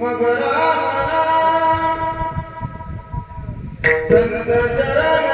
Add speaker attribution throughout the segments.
Speaker 1: मग रामना संत चरण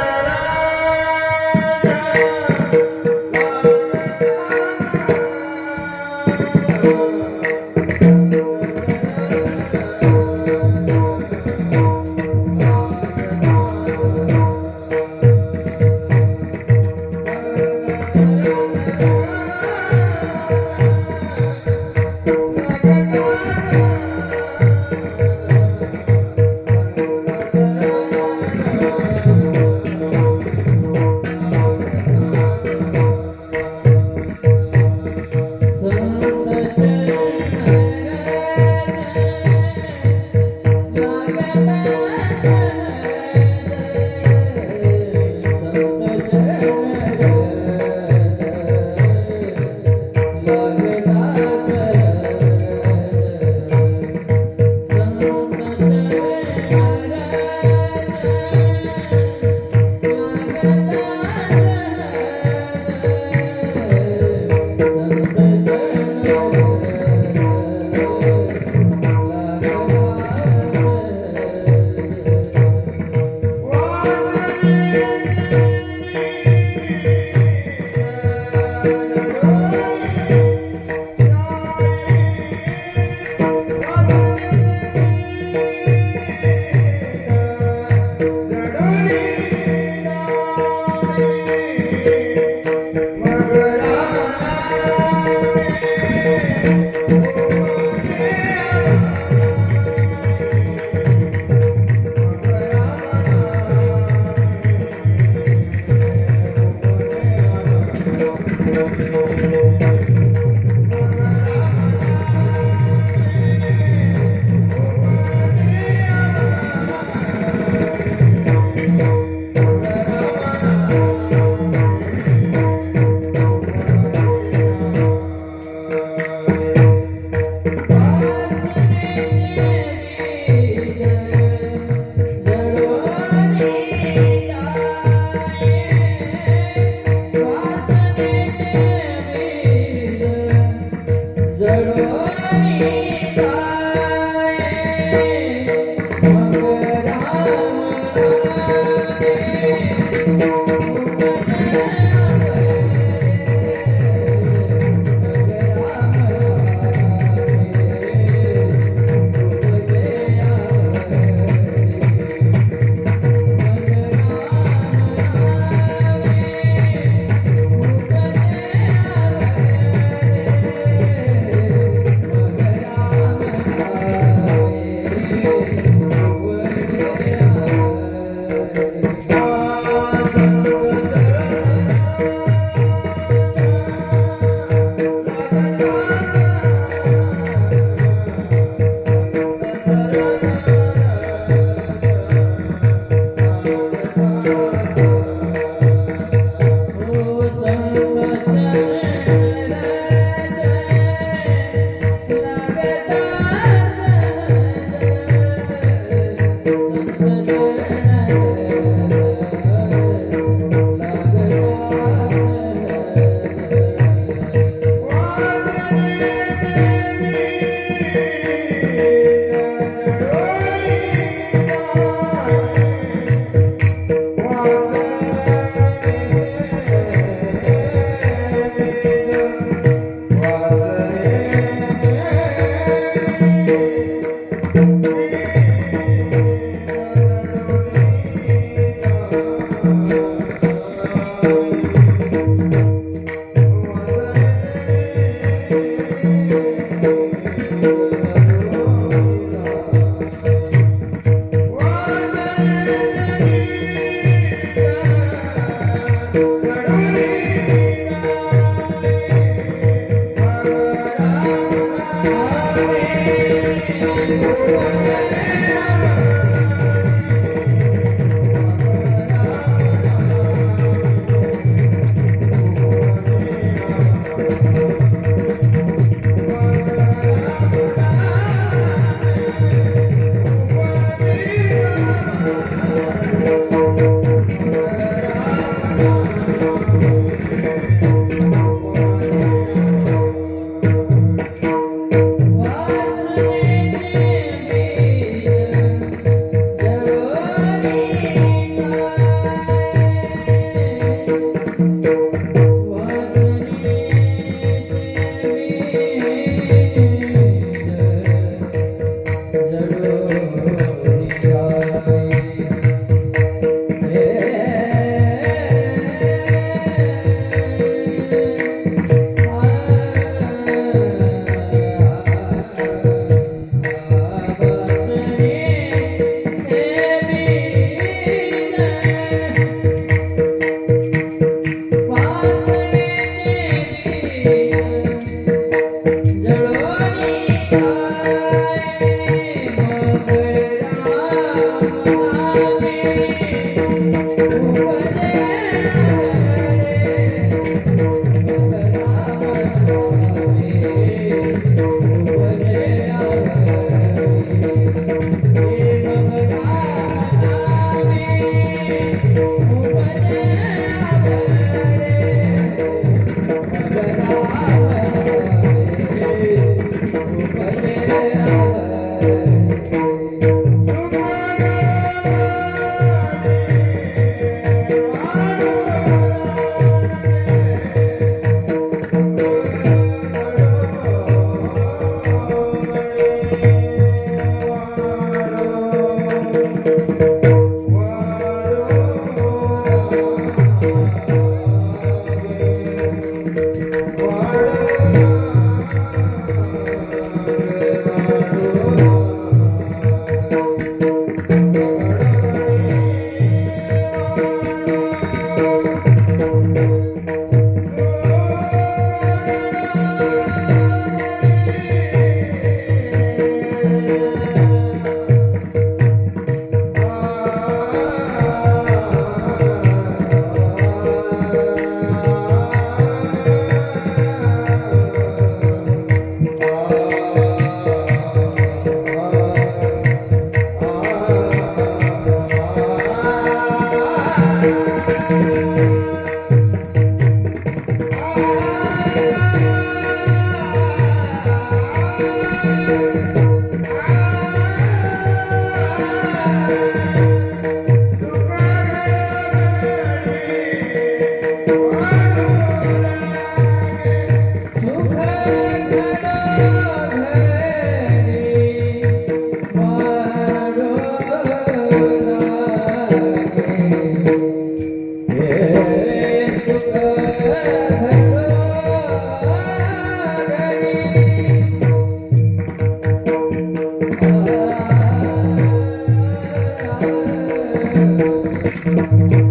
Speaker 2: Thank you.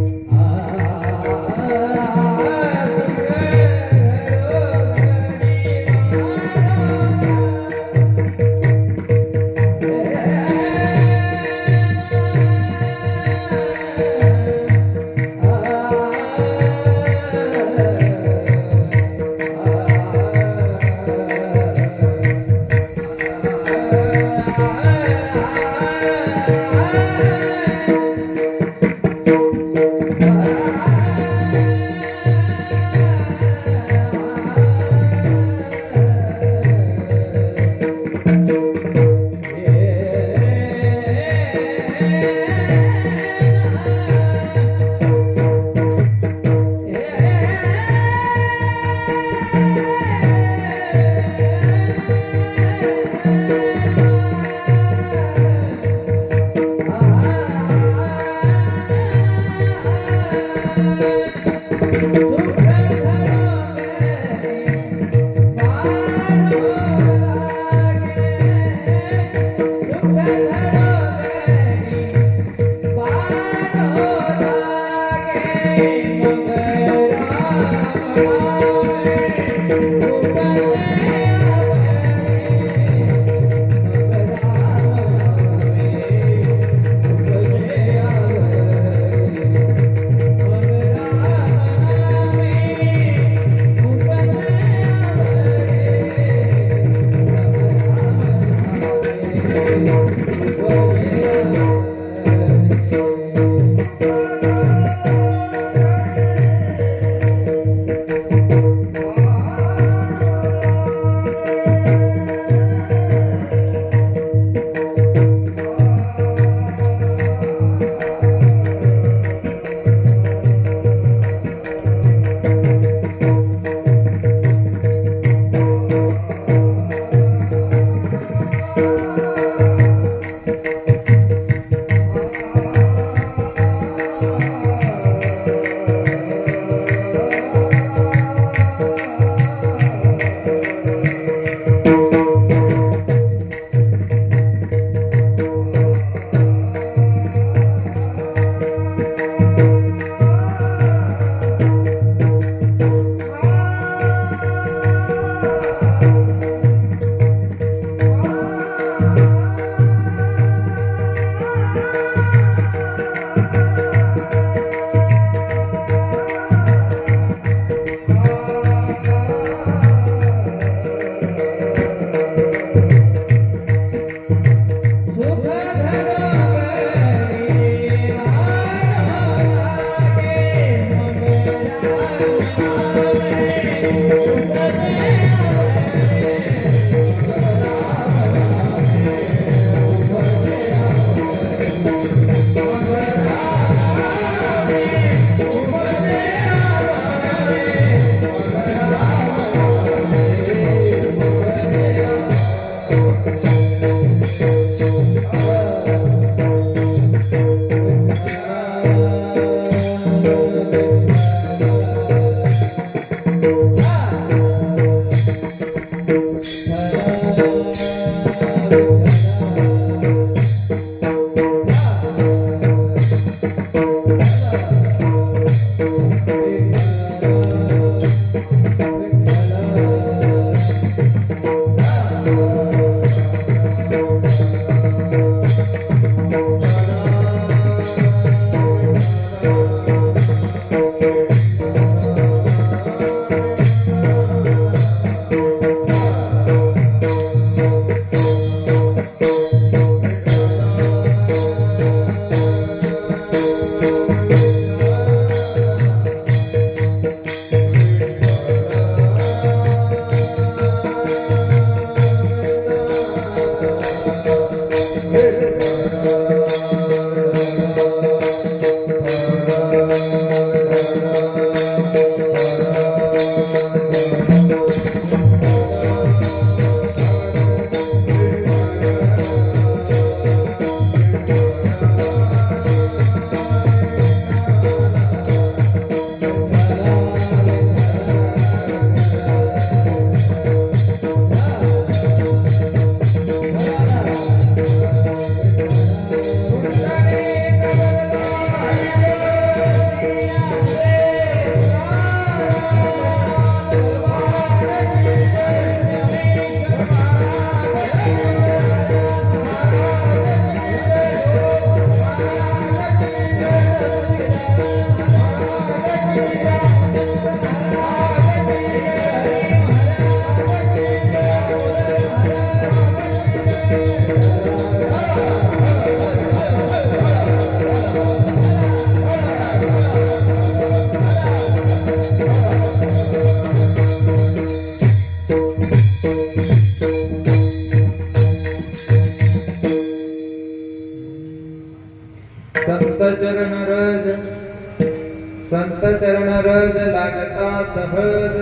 Speaker 2: संत चरण रज लागता सहज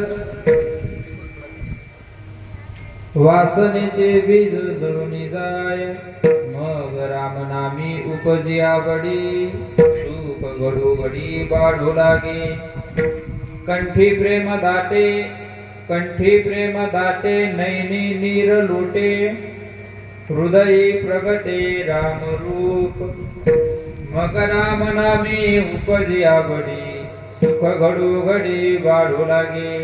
Speaker 2: वासनेचे बीज जळून जाय मग राम नामी उपजी आवडी सुख घडू घडी वाढू लागे कंठी प्रेम दाटे नैनी नीर लोटे हृदयी प्रगटे राम रूप मग राम नामी उपजी आवडी सुख घडू घडी वाढू लागे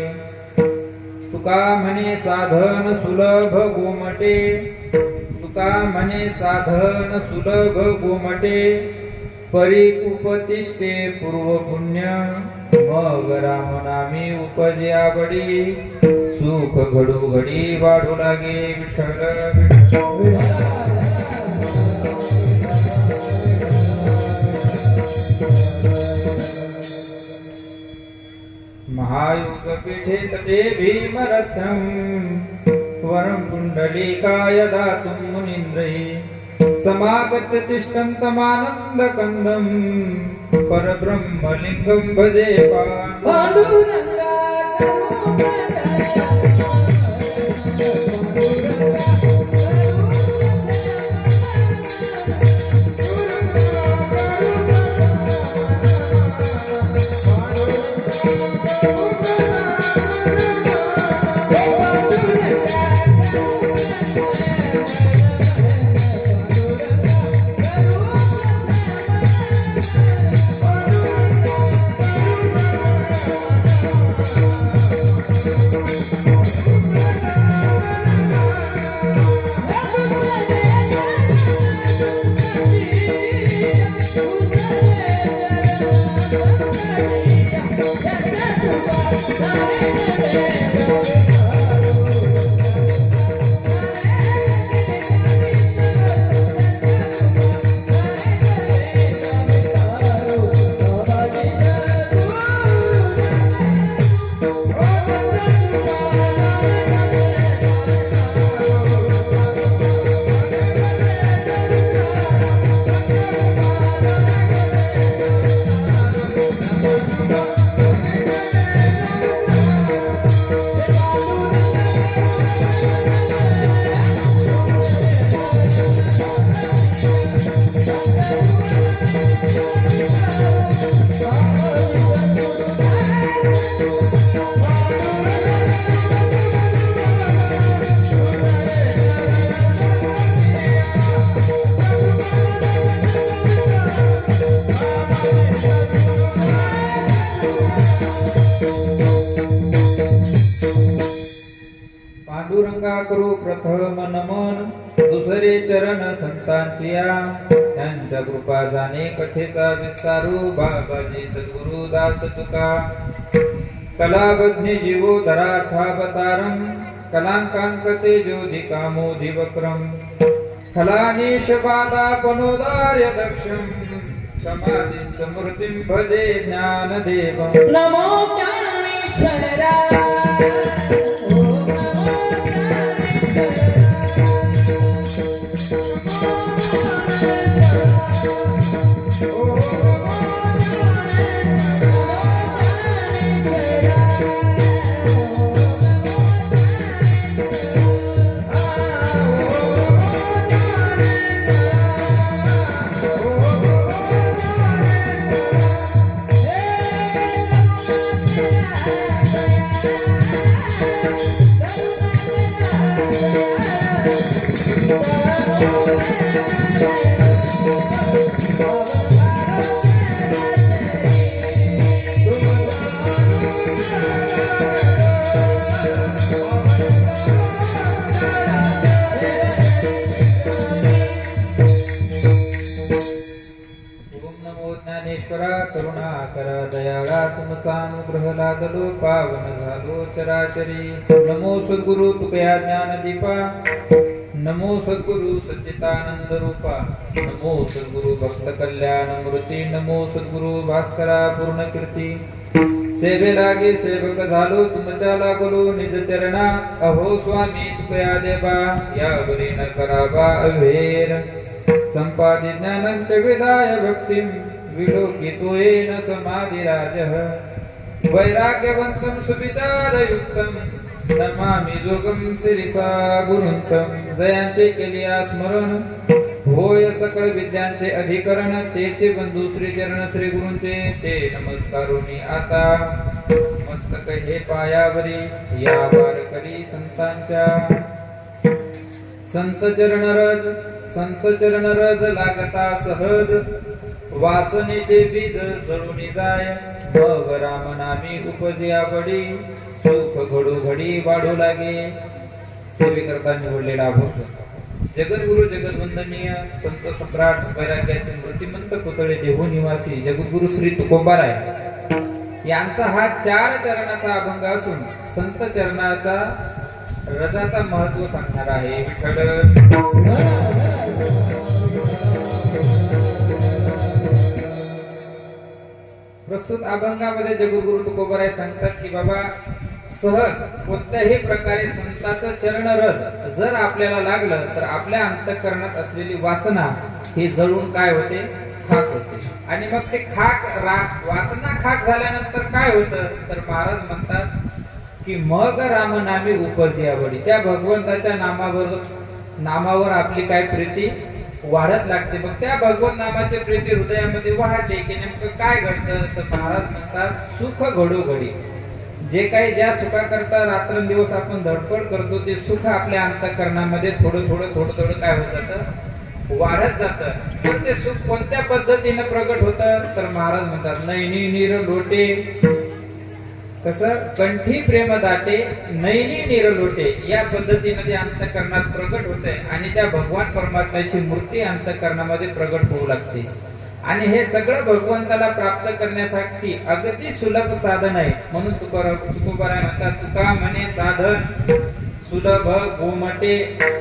Speaker 2: तुका म्हणे साधन सुलभ गोमटे तुका म्हणे साधन सुलभ गोमटे परी उपतिष्ठे पूर्व पुण्य मग राम नामी उपजे आवडी सुख घडू घडी वाढू लागे विठ्ठल महायुग पीठे तटे भीमरथं वरं पुंडलीकाय दातुं मुनीन्द्रैः समागत्य तिष्ठन्तमानन्दकन्दं परब्रह्मलिङ्गं भजे पाण्डुरङ्गा पांडुरंगा करू प्रथम नमन दुसरे चरण संतांचिया त्यांच्या कृपा जाणे कथेचा विस्तारू बाबाजी सद्गुरु दास तुका कलावज्ञ जीवो धरार्थावतारम कलांकांक तेजोधिका मोदी वक्रम फलानीश पादापनोदार्य दक्षम समाधिस्थ मूर्तिं भजे ज्ञानदेवं
Speaker 3: नमो ज्ञानेश्वरा
Speaker 2: करुणाकर दयाळा तुमचा अनुग्रह लादलो पावन झालो चराचरी नमो सद्गुरु तुकया ज्ञानदीपा नमो सद्गुरु सच्चिदानंद रूपा नमो सद्गुरु भक्त कल्याण मूर्ती नमो सद्गुरु भास्करा पूर्ण कीर्ती सेवे लागे सेवक झालो तुमच्या लागलो निज चरणा अहो स्वामी तुकया देवा यावरी न करावा अवेर संपादि ज्ञानं च विदाय भक्तिं विलोकितोयेन समाधिराजः वैराग्यवन्तं सुविचारयुक्तं नमामि जोगं शिरसा गुरुंतं. जयांचे केलिया स्मरण होय सकळ विद्यांचे अधिकरण, तेचे बंधू श्री चरण श्री गुरूंचे ते नमस्कारोनी आता. मस्तक हे पायावरी या वारकरी संतांच्या. संत चरण रज लागता सहज, वासनेचे बीज जळून जाय. मग राम नामी उपजिया बडी, सुख घडू घडी वाढू लागे. सेवेकरता निवडलेला अभंग. जगद्गुरु जगदवंदनीय संत सम्राट वैराग्याचे मूर्तिमंत पुतळे देहू निवासी जगद्गुरु श्री तुकोबाराय यांचा हा 4 चरणाचा अभंग असून संत चरणाचा रजाचा महत्व सांगणार आहे. विठ्ठल. प्रस्तुत अभंगामध्ये जगद्गुरु तुकोबाराय सांगतात की बाबा, सहज कोणत्याही प्रकारे संताचं चरण रज जर आपल्याला लागलं तर आपल्या अंतःकरणात असलेली वासना ही जळून काय होते, खाक होते. आणि मग ते वासना खाक झाल्यानंतर काय होतं तर महाराज म्हणतात की मग राम नामी उपजिया बडी. त्या भगवंताच्या नामावर आपली काय प्रीती वाढत लागते. मग त्या भगवंत नामाची प्रीती हृदयामध्ये वाढली की नेमकं काय घडतं तर महाराज म्हणतात सुख घडू घडी. जे काही ज्या सुखाकरता रात्रंदिवस आपण धडपड करतो ते सुख आपल्या अंतःकरणामध्ये थोडं थोडं काय होत जातं, वाढत जातं. तर ते सुख कोणत्या पद्धतीने प्रगट होतं तर महाराज म्हणतात नैनी नीर लोटे. कसं कंठी प्रेम दाटे नैनी नीर लोटे. या पद्धतीने ते अंतःकरणात प्रगट होते आणि त्या भगवान परमात्म्याची मूर्ती अंतःकरणामध्ये प्रगट होऊ लागते. आणि हे सगळं भगवंताला प्राप्त करण्यासाठी अगदी सुलभ साधन आहे. म्हणून तुकोबाराय म्हणतात तुका म्हणे साधन सुलभ गोमटे.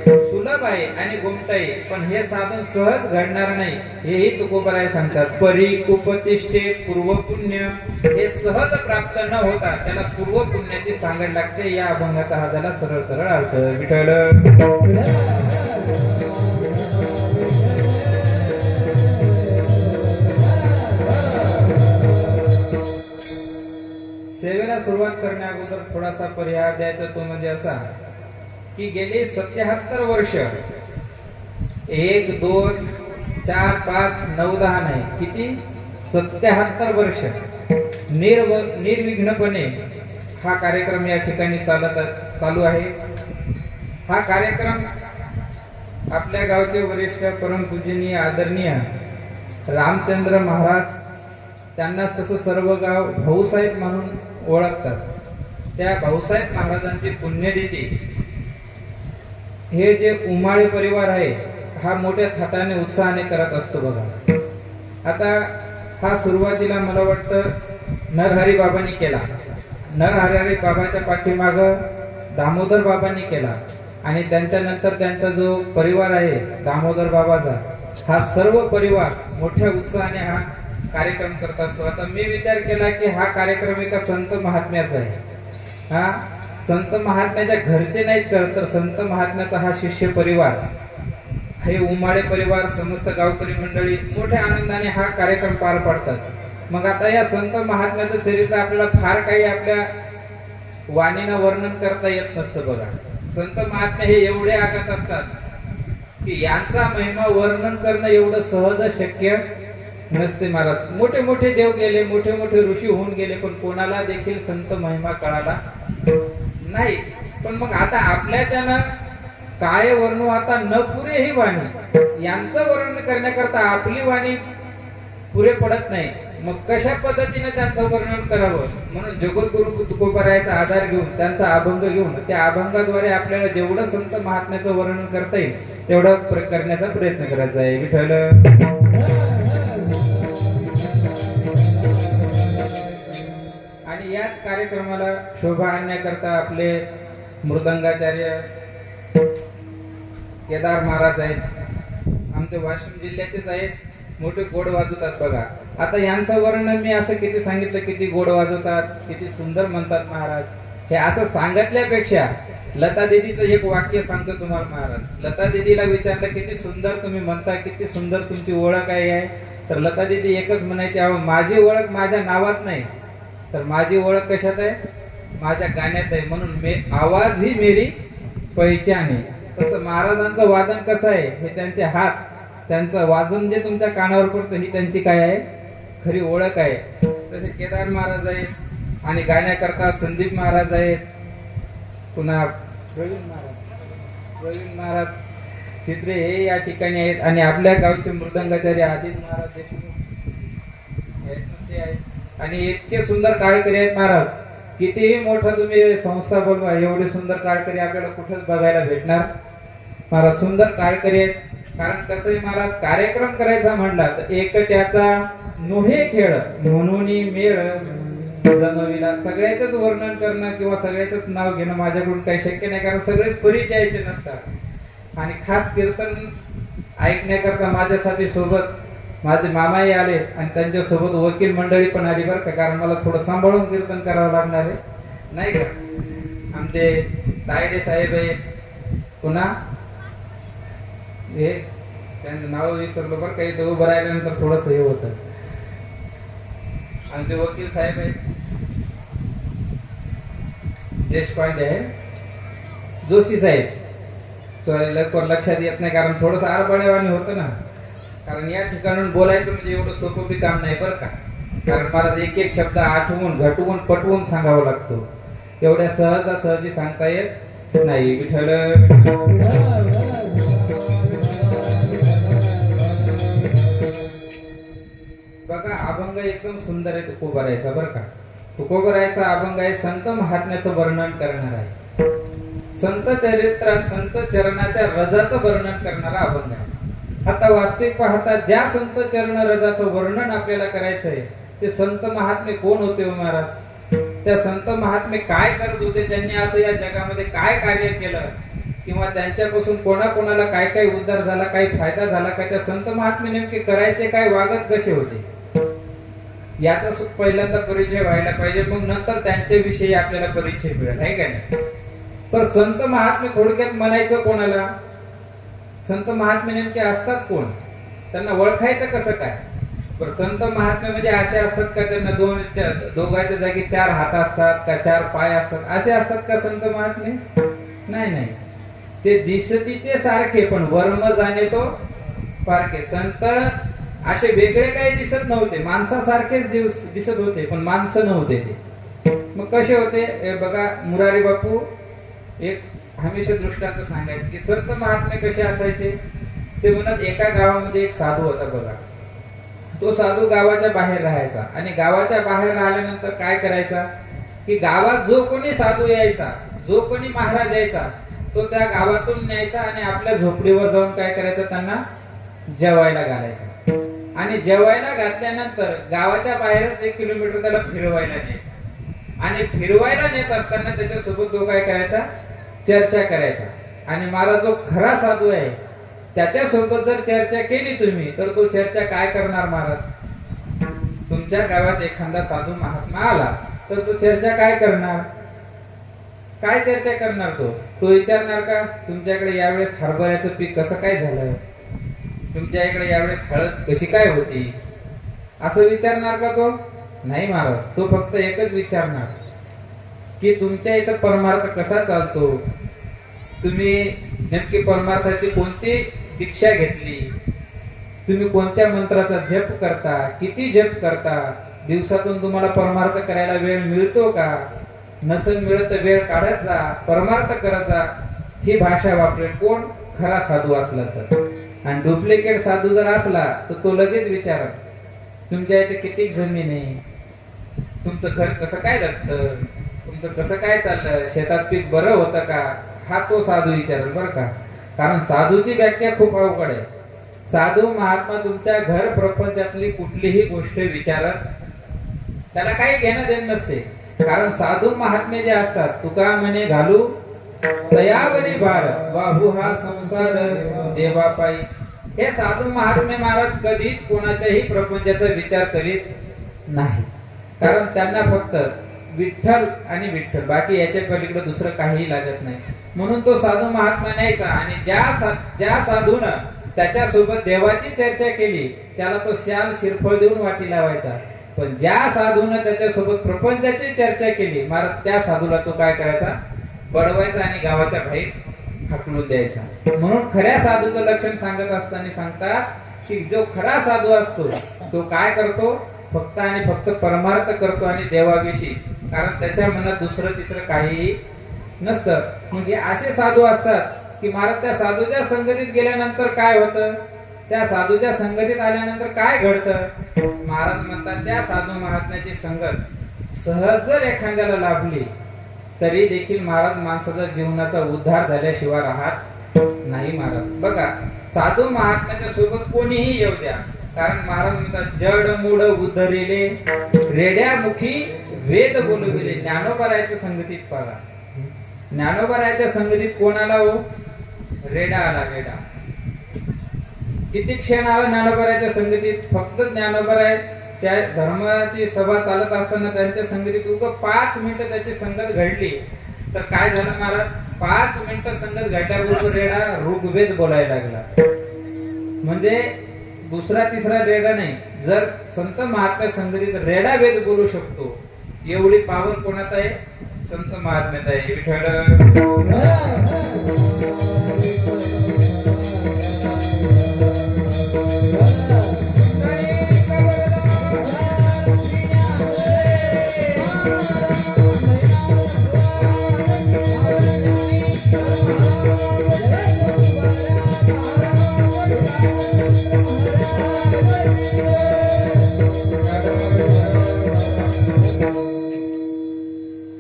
Speaker 2: सुलभ आहे आणि गोमट आहे, पण हे साधन सहज घडणार नाही हेही तुकोबाराय सांगतात. परी उपतिष्ठे पूर्व पुण्य. हे सहज प्राप्त न होता त्याला पूर्व पुण्याची सांगड लागते. या अभंगाचा हा झाला सरळ अर्थ. विठ्ठल. सेवेला सुरुवात करण्या अगोदर थोडासा परिहार द्यायचा, तो म्हणजे असा की गेली 77 वर्ष 1 2 4 5 9 10 नाही किती 77 वर्ष निर्विघ्नपणे हा कार्यक्रम या ठिकाणी चालू आहे. हा कार्यक्रम आपल्या गावचे वरिष्ठ परमपूजनीय आदरणीय रामचंद्र महाराज, त्यांनाच तसं सर्व गाव भाऊसाहेब म्हणून ओळखतात, त्या भाऊसाहेब महाराजांची पुण्यतिथी हे जे उमाळे परिवार आहे हा मोठ्या थाटाने उत्साहाने करत असतो बघा. आता हा सुरुवातीला मला वाटतं नरहरी बाबांनी केला. नरहरी बाबाच्या पाठीमाग दामोदर बाबांनी केला आणि त्यांच्यानंतर त्यांचा जो परिवार आहे दामोदर बाबाचा, हा सर्व परिवार मोठ्या उत्साहाने हा कार्यक्रम करत असतो. आता मी विचार केला की हा कार्यक्रम एका संत महात्म्याचा आहे. हा संत महात्म्याच्या घरचे नाहीत करत, तर संत महात्म्याचा हा शिष्य परिवार, हे उमाळे परिवार, समस्त गावकरी मंडळी मोठ्या आनंदाने हा कार्यक्रम पार पाडतात. मग आता या संत महात्म्याचं चरित्र आपल्याला फार काही आपल्या वाणीनं वर्णन करता येत नसतं बघा. संत महात्मे हे एवढे आगत असतात की यांचा महिमा वर्णन करणं एवढं सहज शक्य नसते. महाराज मोठे मोठे देव गेले, मोठे मोठे ऋषी होऊन गेले, पण कोणाला देखील संत महिमा कळाला नाही. पण मग आता आपल्याच्यानं काय वर्णू आता न पुरे ही वाणी, यांचं वर्णन करण्याकरता आपली वाणी पुरे पडत नाही. मग कशा पद्धतीने त्यांचं वर्णन करावं, म्हणून जगद्गुरु तुकोबारायचा आधार घेऊन त्यांचा अभंग घेऊन त्या अभंगाद्वारे आपल्याला जेवढं संत महात्म्याचं वर्णन करता येईल तेवढं करण्याचा प्रयत्न करायचा आहे. विठ्ठल. आणि याच कार्यक्रमाला शोभा आणण्याकरता आपले मृदंगाचार्य केदार महाराज आहेत, आमचे वाशिम जिल्ह्याचेच आहेत, मोठे गोड वाजवतात बघा. आता यांचं वर्णन मी असं किती सांगितलं, किती गोड वाजवतात, किती सुंदर म्हणतात महाराज. हे असं सांगितल्यापेक्षा लता दीदीचं एक वाक्य सांगतो तुम्हाला महाराज. लता दीदीला विचारलं किती सुंदर तुम्ही म्हणता, किती सुंदर तुमची ओळख आहे. तर लता दीदी एकच म्हणायची, अहो माझी ओळख माझ्या नावात नाही, तर माझी ओळख कशात आहे? माझ्या गाण्यात आहे. म्हणून आवाज ही मेरी पहिचान आहे. तसं महाराजांचं वादन कसं आहे, हे त्यांचे हात, त्यांचं वाजन जे तुमच्या कानावर पडतं, ही त्यांची काय आहे? खरी ओळख आहे. तसे केदार महाराज आहेत आणि गाण्याकरता संदीप महाराज आहेत, पुन्हा प्रवीण महाराज चित्रे हे या ठिकाणी आहेत, आणि आपल्या गावचे मृदंगाचार्य आदित्य महाराज देशमुख ते आहेत. आणि इतके सुंदर टाळकरी आहेत महाराज. कितीही मोठा तुम्ही संस्था बोलवा, एवढे सुंदर टाळकरी आपल्याला कुठेच बघायला भेटणार. महाराज सुंदर टाळकरी आहेत. कारण कसं आहे महाराज, कार्यक्रम करायचा म्हणला तर एकट्याचा नोहे खेळ म्हणून मेळ जमविला. सगळ्याच वर्णन करणं किंवा सगळ्याच नाव घेणं माझ्याकडून काही शक्य नाही, कारण सगळेच परिचयाचे नसतात. आणि खास कीर्तन ऐकण्याकरता माझ्यासाठी सोबत माझे मामाही आले आणि त्यांच्या सोबत वकील मंडळी पण आली बरं का, कारण मला थोडं सांभाळून कीर्तन करावं लागणार आहे, नाही का. आमचे तायडे साहेब आहेत, पुन्हा हे त्यांचं नाव विसरलो बरं काही, ते उभं राहिल्यानंतर थोडस हे होतं. आमचे वकील साहेब आहेत, देशपांडे आहे, जोशी साहेब, सॉरी लक्षात येत नाही कारण थोडस आरबड्यावानी होतं ना. कारण या ठिकाणून बोलायचं म्हणजे एवढं सोपं बी काम नाही बरं का, कारण मला एक एक शब्द आठवून घटवून पटवून सांगावा लागतो. एवढ्या सहजी सांगता येत नाही. विठ्ठल बघा, अभंग एकदम सुंदर आहे तुकोबरायचा बरं का. तुकोबरायचा अभंग आहे, संत महात्म्याचं वर्णन करणार आहे. संत चरित्रात संत चरणाच्या रजाचं वर्णन करणारा अभंग आहे. आता वास्तविक पाहता ज्या संत चरण रजाचं वर्णन आपल्याला करायचं आहे, ते संत महात्मे कोण होते हो महाराज? त्या संत महात्मे काय करत होते? त्यांनी असं या जगामध्ये काय कार्य केलं, किंवा त्यांच्यापासून कोणाकोणाला काय काय उद्धार झाला, काही फायदा झाला का? त्या संत महात्मे नेमके करायचे काय, वागत कसे होते, याचा पहिल्यांदा परिचय व्हायला पाहिजे. मग नंतर त्यांच्याविषयी आपल्याला परिचय मिळेल, आहे का नाही. तर संत महात्मे थोडक्यात म्हणायचं कोणाला? संत महात्मे नेमके असतात कोण, त्यांना ओळखायचं कसं काय? पण संत महात्मे म्हणजे असे असतात का त्यांना दोघांच्या जागी 4 हात असतात का, 4 पाय असतात, असे असतात का संत महात्मे? नाही नाही, ते दिसती ते सारखे पण वर्म जाणे तो पारखे. संत असे वेगळे काही दिसत नव्हते, माणसासारखेच दिसत होते पण माणसं नव्हते ते. मग कसे होते? बघा, मुरारी बापू एक हमेशा दृष्टांत सांगायचे की संत महात्मे कसे असायचे. ते म्हणत, एका गावामध्ये एक साधू होता बघा. तो साधू गावाच्या बाहेर राहायचा, आणि गावाच्या बाहेर राहिल्यानंतर काय करायचा की गावात जो कोणी साधू यायचा, जो कोणी महाराज यायचा, तो त्या गावातून न्यायचा आणि आपल्या झोपडीवर जाऊन काय करायचं, त्यांना जेवायला घालायचा. आणि जेवायला घातल्यानंतर गावाच्या बाहेरच 1 किलोमीटर त्याला फिरवायला न्यायचा. आणि फिरवायला नेत असताना त्याच्यासोबत तो काय करायचा, चर्चा करायचा. आणि महाराज जो खरा साधू आहे त्याच्यासोबत जर चर्चा केली तुम्ही, तर तो चर्चा काय करणार महाराज? तुमच्या गावात एखादा साधू महात्मा आला तर तो चर्चा काय करणार? काय चर्चा करणार? तो विचारणार का तुमच्याकडे यावेळेस हरभऱ्याचं पीक कसं काय झालं, तुमच्या इकडे यावेळेस हळद कशी काय होती, असं विचारणार का तो? नाही महाराज, तो फक्त एकच विचारणार की तुमच्या इथं परमार्थ कसा चालतो, तुम्ही नेमकी परमार्थाची कोणती दीक्षा घेतली, तुम्ही कोणत्या मंत्राचा जप करता, किती जप करता, दिवसातून तुम्हाला परमार्थ करायला वेळ मिळतो का, नसेल मिळत तर वेळ काढायचा, परमार्थ करायचा, ही भाषा वापरेल कोण? खरा साधू असला तर. आणि डुप्लिकेट साधू जर असला तर तो लगेच विचारत तुमच्या इथे किती जमीन आहे, तुमचं घर कसं काय लागतं, तुमचं कसं काय चाललं, शेतात पीक बरं होतं का, हा तो साधू विचारेल बरं का. कारण साधूची व्याख्या खूप अवघड आहे. साधू महात्मा तुमच्या घर प्रपंचातली कुठलीही गोष्ट विचारत त्याला काही घेणं देणं नसते. कारण साधू महात्मे जे असतात, तुका म्हणे घालू तयावरी भार, बाहू हा संसार देवापायी. हे साधू महात्मे महाराज कधीच कोणाच्याही प्रपंचाचा विचार करीत नाही. कारण त्यांना फक्त विठ्ठल आणि विठ्ठल, बाकी याच्या पलीकडे दुसरं काहीही लागत नाही. म्हणून तो साधू महात्मा न्यायचा, आणि ज्या साधून त्याच्यासोबत देवाची चर्चा केली, त्याला तो शाल शिरफळ देऊन वाटी लावायचा. पण ज्या साधूनं त्याच्यासोबत प्रपंचाची चर्चा केली, महाराज त्या साधूला तो काय करायचा, बडवायचा आणि गावाच्या बाहेर हाकलून द्यायचा. म्हणून खऱ्या साधूचं लक्षण सांगत असताना सांगतात की जो खरा साधू असतो तो काय करतो, फक्त आणि फक्त परमार्थ करतो आणि देवाविषयी, कारण त्याच्या मनात दुसरं तिसरं काही नसतं. म्हणजे असे साधू असतात की महाराज त्या साधूच्या संगतीत गेल्यानंतर काय होतं, त्या साधूच्या संगतीत आल्यानंतर काय घडतं. महाराज म्हणतात त्या साधू महात्म्याची संगत सहज जर एखाद्याला लाभली तरी देखील महाराज माणसाचा जीवनाचा उद्धार झाल्याशिवाय राहत नाही. महाराज बघा, साधू महात्म्याच्या सोबत कोणीही येऊ द्या, कारण महाराज म्हणतात जड मूड उद्धरिले रेड्या मुखी वेद बोलविले. ज्ञानोबरायाच्या संगतीत पहा, ज्ञानोबरायाच्या संगतीत कोण आला हो, रेडा आला. रेडा किती क्षण आला ज्ञानोबरायाच्या संगतीत, फक्त ज्ञानोबराय त्या धर्माची सभा चालत असताना त्यांच्या संगतीत उगा 5 मिनिटं त्याची संगत घडली तर काय झालं महाराज, 5 मिनिटं संगत घडल्याबरोबर रेडा ऋग्वेद बोलायला लागला. म्हणजे दुसरा तिसरा रेडा नाही, जर संत महात्म्या संगतीत रेडा वेद बोलू शकतो, एवढी पावर कोणात आहे, संत महात्म्यात आहे. विठ्ठल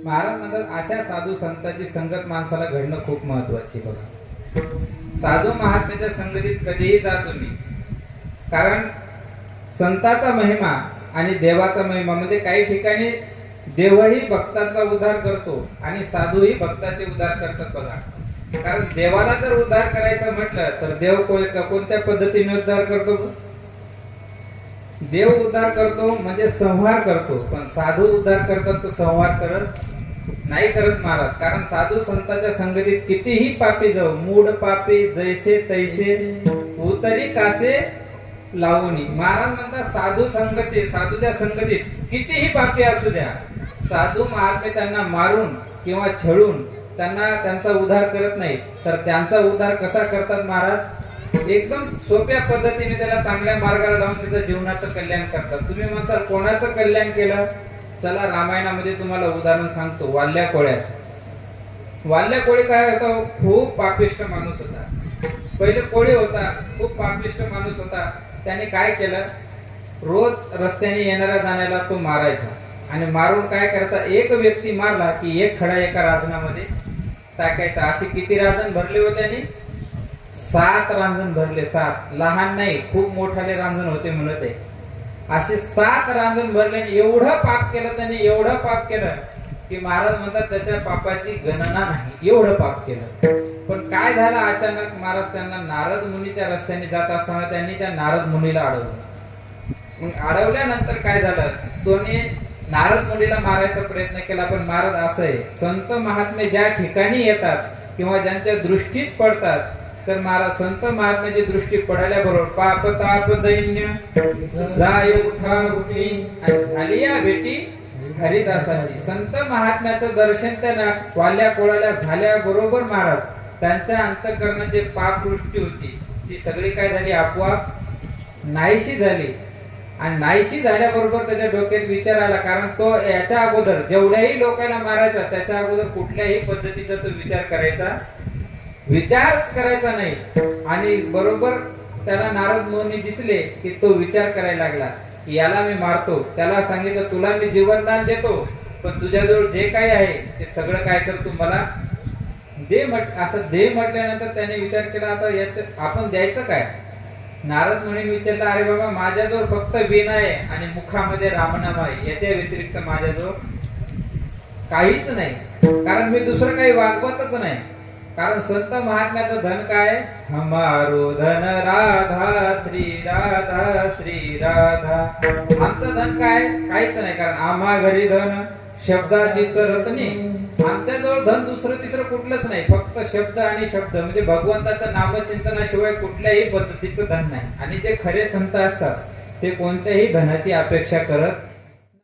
Speaker 2: महाराज म्हणतात अशा साधू संतांची संगत माणसाला घडणं खूप महत्वाची. बघा, साधू महात्म्याच्या संगतीत कधीही जा तुम्ही, कारण संताचा महिमा आणि देवाचा महिमा, म्हणजे काही ठिकाणी देवही भक्तांचा उद्धार करतो आणि साधूही भक्ताचे उद्धार करतात. बघा, कारण देवाला जर उद्धार करायचं म्हटलं तर देव कोणत्या पद्धतीने उद्धार करतो, देव उद्धार करतो म्हणजे संहार करतो, पण साधू उद्धार करतात तर संहार करत नाही करत महाराज. कारण साधू संतांच्या संगतीत कितीही पापी जाऊ, मूड पापी जैसे तैसे उतरी कासे लावणी. महाराज म्हणतात साधू संगती, साधूच्या संगतीत कितीही पापी असू द्या, साधू महात्मे त्यांना मारून किंवा छळून त्यांना त्यांचा उद्धार करत नाही, तर त्यांचा उद्धार कसा करतात महाराज, एकदम सोप्या पद्धतीने त्याला चांगल्या मार्गाला लावून त्याचं जीवनाचं कल्याण करतात. तुम्ही म्हणसाल कोणाचं कल्याण केलं, चला रामायणामध्ये तुम्हाला उदाहरण सांगतो, वाल्या कोळ्याचं. वाल्या कोळी काय होता, खूप पापिष्ट माणूस होता. पहिले कोळी होता, खूप पापिष्ट माणूस होता. त्याने काय केलं, रोज रस्त्याने येणाऱ्या जाण्याला तो मारायचा आणि मारून काय करता, एक व्यक्ती मारला की एक खडा एका रांजणामध्ये टाकायचा. असे किती रांजण भरले होते, आणि 7 रांजण भरले. 7 लहान नाही, खूप मोठाले रांजण होते म्हणत आहे. असे 7 रांजण भरले आणि एवढं पाप केलं त्यांनी, एवढं पाप केलं की महाराज म्हणतात त्याच्या पापाची गणना नाही, एवढं पाप केलं. पण काय झालं, अचानक महाराज त्यांना नारद मुनी त्या रस्त्याने जात असताना त्यांनी त्या नारद मुनीला अडवलं. मग अडवल्यानंतर काय झालं, दोन्ही नारद मुनीला मारायचा प्रयत्न केला. पण महाराज असं आहे, संत महात्मे ज्या ठिकाणी येतात किंवा ज्यांच्या दृष्टीत पडतात, तर महाराज संत महात्म्याची दृष्टी पडल्या बरोबर पाप ताप दैन्य जाय उठा उठी आणि झाली या भेटी हरिदासाची. संत महात्म्याचं दर्शन त्यांना वाल्या कोळाल्या झाल्या बरोबर महाराज त्यांच्या अंतःकरणाची पाप दृष्टी होती ती सगळी काय झाली, आपोआप नाहीशी झाली. आणि नाहीशी झाल्याबरोबर त्याच्या डोक्यात विचार आला, कारण तो याच्या अगोदर जेवढ्याही लोकांना मारायचा त्याच्या अगोदर कुठल्याही पद्धतीचा तो विचारच करायचा नाही. आणि बरोबर त्याला नारद मुनी दिसले की तो विचार करायला लागला की याला मी मारतो. त्याला सांगितलं तुला मी जीवनदान देतो, पण तुझ्याजवळ जे काही आहे ते सगळं काय कर तू मला दे. असं दे म्हटल्यानंतर त्याने विचार केला आता याचं आपण द्यायचं काय. नारद मुनीने विचारलं, अरे बाबा माझ्याजवळ फक्त वीणा आहे आणि मुखामध्ये रामनाम आहे, याच्या व्यतिरिक्त माझ्याजवळ काहीच नाही, कारण मी दुसरं काही वागवतच नाही. कारण संत महात्म्याचं धन काय, हमारो धन राधा श्री राधा श्री राधा. आमचं धन काय, काहीच नाही, कारण आम्हा घरी धन शब्दाचीच रत्नी आमच्याजवळ धन दुसरं तिसरं कुठलंच नाही, फक्त शब्द आणि शब्द म्हणजे भगवंताचं नामचिंतनाशिवाय कुठल्याही पद्धतीचं धन नाही. आणि जे खरे संत असतात ते कोणत्याही धनाची अपेक्षा करत